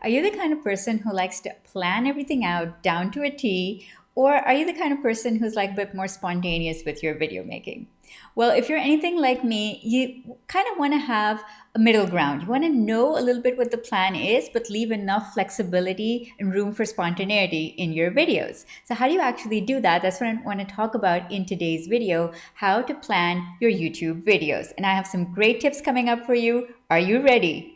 Are you the kind of person who likes to plan everything out down to a T, or are you the kind of person who's like a bit more spontaneous with your video making? Well, if you're anything like me, you kind of want to have a middle ground. You want to know a little bit what the plan is, but leave enough flexibility and room for spontaneity in your videos. So how do you actually do that? That's what I want to talk about in today's video, how to plan your YouTube videos. And I have some great tips coming up for you. Are you ready?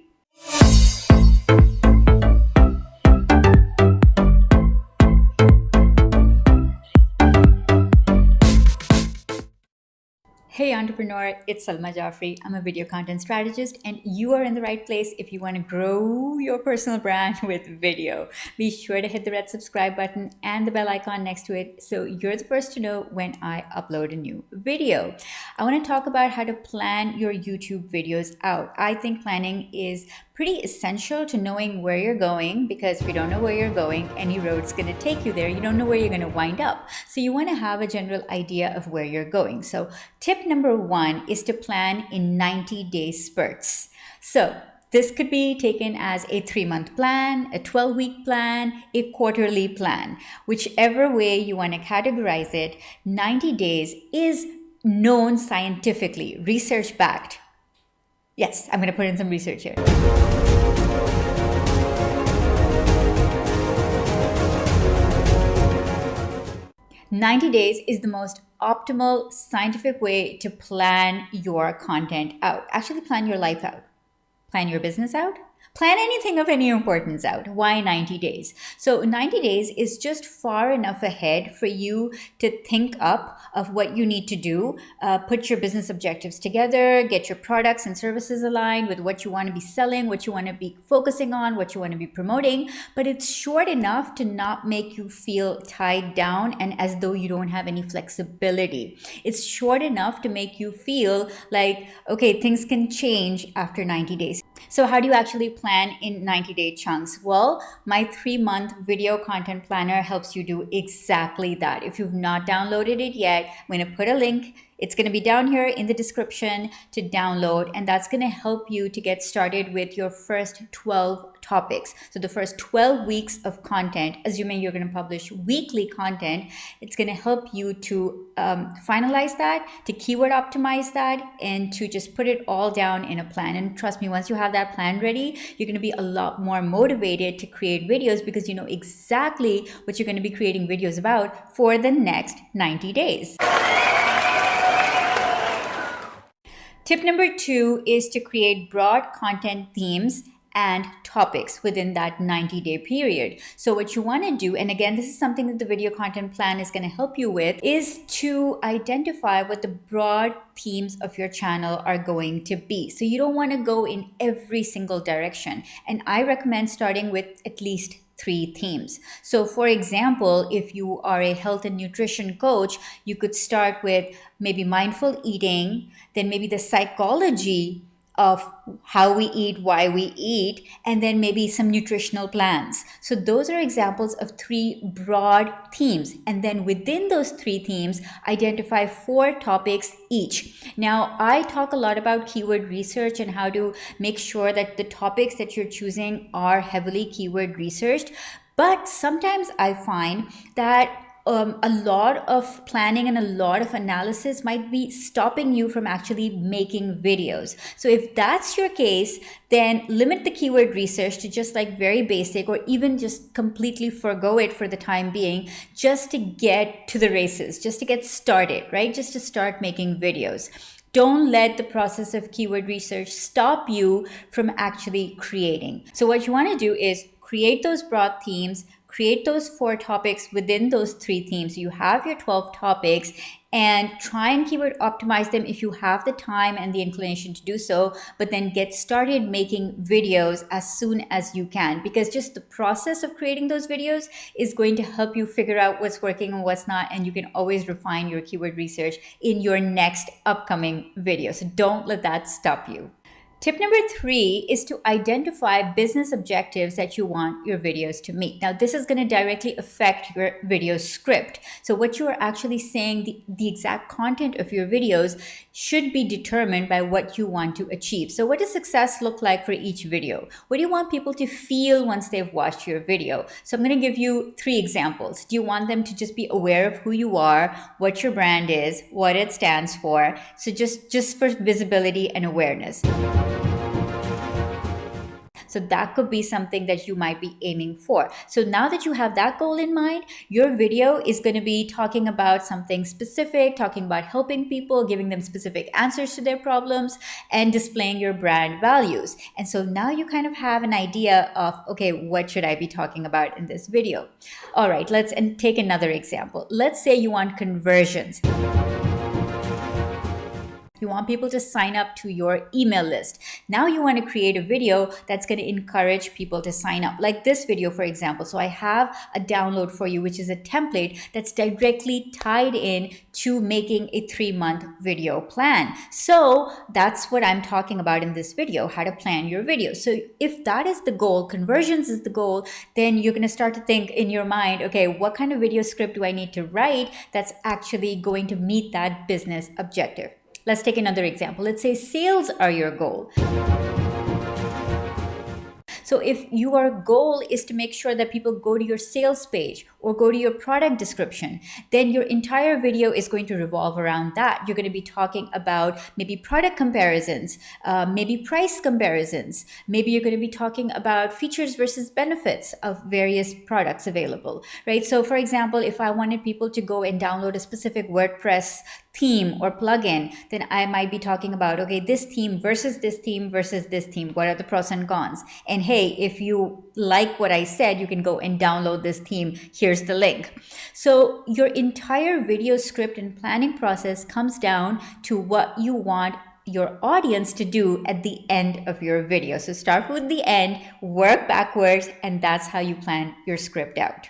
Hey entrepreneur, it's Salma Jafri. I'm a video content strategist and you are in the right place if you want to grow your personal brand with video. Be sure to hit the red subscribe button and the bell icon next to it so you're the first to know when I upload a new video. I want to talk about how to plan your YouTube videos out. I think planning is pretty essential to knowing where you're going, because if you don't know where you're going, any road's going to take you there. You don't know where you're going to wind up. So you want to have a general idea of where you're going. So tip number one is to plan in 90-day spurts. So this could be taken as a 3-month plan, a 12-week plan, a quarterly plan. Whichever way you want to categorize it, 90 days is known scientifically, research backed. Yes, I'm going to put in some research here. 90 days is the most optimal scientific way to plan your content out. Actually, plan your life out. Plan your business out. Plan anything of any importance out. Why 90 days? So 90 days is just far enough ahead for you to think up of what you need to do, put your business objectives together, get your products and services aligned with what you want to be selling, what you want to be focusing on, what you want to be promoting. But it's short enough to not make you feel tied down and as though you don't have any flexibility. It's short enough to make you feel like, okay, things can change after 90 days. So how do you actually plan in 90-day chunks? Well, my 3-month video content planner helps you do exactly that. If you've not downloaded it yet, I'm going to put a link. It's going to be down here in the description to download, and that's going to help you to get started with your first 12 topics. So the first 12 weeks of content, assuming you're going to publish weekly content, it's going to help you to finalize that, to keyword optimize that, and to just put it all down in a plan. And trust me, once you have that plan ready, you're going to be a lot more motivated to create videos because you know exactly what you're going to be creating videos about for the next 90 days. Tip number 2 is to create broad content themes and topics within that 90-day period. So what you want to do, and again, this is something that the video content plan is going to help you with, is to identify what the broad themes of your channel are going to be. So you don't want to go in every single direction. And I recommend starting with at least 3 themes. So for example, if you are a health and nutrition coach, you could start with maybe mindful eating, then maybe the psychology of how we eat, why we eat, and then maybe some nutritional plans. So those are examples of 3 broad themes. And then within those 3 themes, identify 4 topics each. Now, I talk a lot about keyword research and how to make sure that the topics that you're choosing are heavily keyword researched. But sometimes I find that a lot of planning and a lot of analysis might be stopping you from actually making videos. So if that's your case, then limit the keyword research to just like very basic, or even just completely forgo it for the time being, just to get to the races, just to get started, right? Just to start making videos. Don't let the process of keyword research stop you from actually creating. So what you want to do is create those broad themes, create those 4 topics within those 3 themes. You have your 12 topics, and try and keyword optimize them if you have the time and the inclination to do so, but then get started making videos as soon as you can, because just the process of creating those videos is going to help you figure out what's working and what's not, and you can always refine your keyword research in your next upcoming video. So don't let that stop you. Tip number 3 is to identify business objectives that you want your videos to meet. Now, this is going to directly affect your video script. So what you are actually saying, the exact content of your videos should be determined by what you want to achieve. So what does success look like for each video? What do you want people to feel once they've watched your video? So I'm going to give you 3 examples. Do you want them to just be aware of who you are, what your brand is, what it stands for? So just for visibility and awareness. So that could be something that you might be aiming for. So now that you have that goal in mind, your video is going to be talking about something specific, talking about helping people, giving them specific answers to their problems, and displaying your brand values. And so now you kind of have an idea of, okay, what should I be talking about in this video? All right, let's take another example. Let's say you want conversions. You want people to sign up to your email list. Now you want to create a video that's going to encourage people to sign up. Like this video, for example. So I have a download for you, which is a template that's directly tied in to making a 3-month video plan. So that's what I'm talking about in this video, how to plan your video. So if that is the goal, conversions is the goal, then you're going to start to think in your mind, okay, what kind of video script do I need to write that's actually going to meet that business objective? Let's take another example. Let's say sales are your goal. So if your goal is to make sure that people go to your sales page or go to your product description, then your entire video is going to revolve around that. You're going to be talking about maybe product comparisons, maybe price comparisons. Maybe you're going to be talking about features versus benefits of various products available, right? So for example, if I wanted people to go and download a specific WordPress theme or plugin, then I might be talking about, okay, this theme versus this theme versus this theme. What are the pros and cons? And hey, if you like what I said, you can go and download this theme. Here's the link. So your entire video script and planning process comes down to what you want your audience to do at the end of your video. So start with the end, work backwards, and that's how you plan your script out.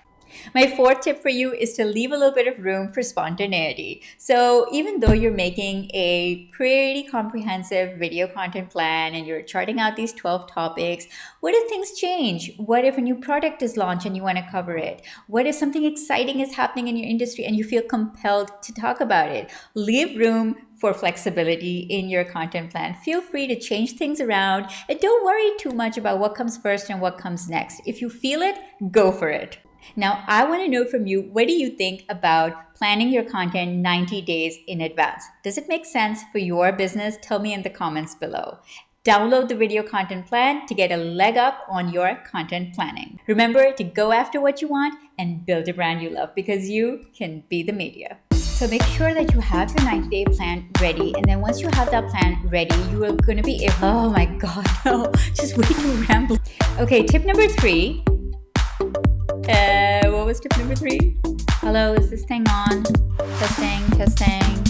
My 4th tip for you is to leave a little bit of room for spontaneity. So even though you're making a pretty comprehensive video content plan and you're charting out these 12 topics, what if things change? What if a new product is launched and you want to cover it? What if something exciting is happening in your industry and you feel compelled to talk about it? Leave room for flexibility in your content plan. Feel free to change things around and don't worry too much about what comes first and what comes next. If you feel it, go for it. Now, I want to know from you, what do you think about planning your content 90 days in advance? Does it make sense for your business? Tell me in the comments below. Download the video content plan to get a leg up on your content planning. Remember to go after what you want and build a brand you love, because you can be the media. So make sure that you have your 90-day plan ready. And then once you have that plan ready, you are going to be able, oh my God, no, just way too rambling. Okay, tip number 3. What was tip number 3? Hello, is this thing on? Testing.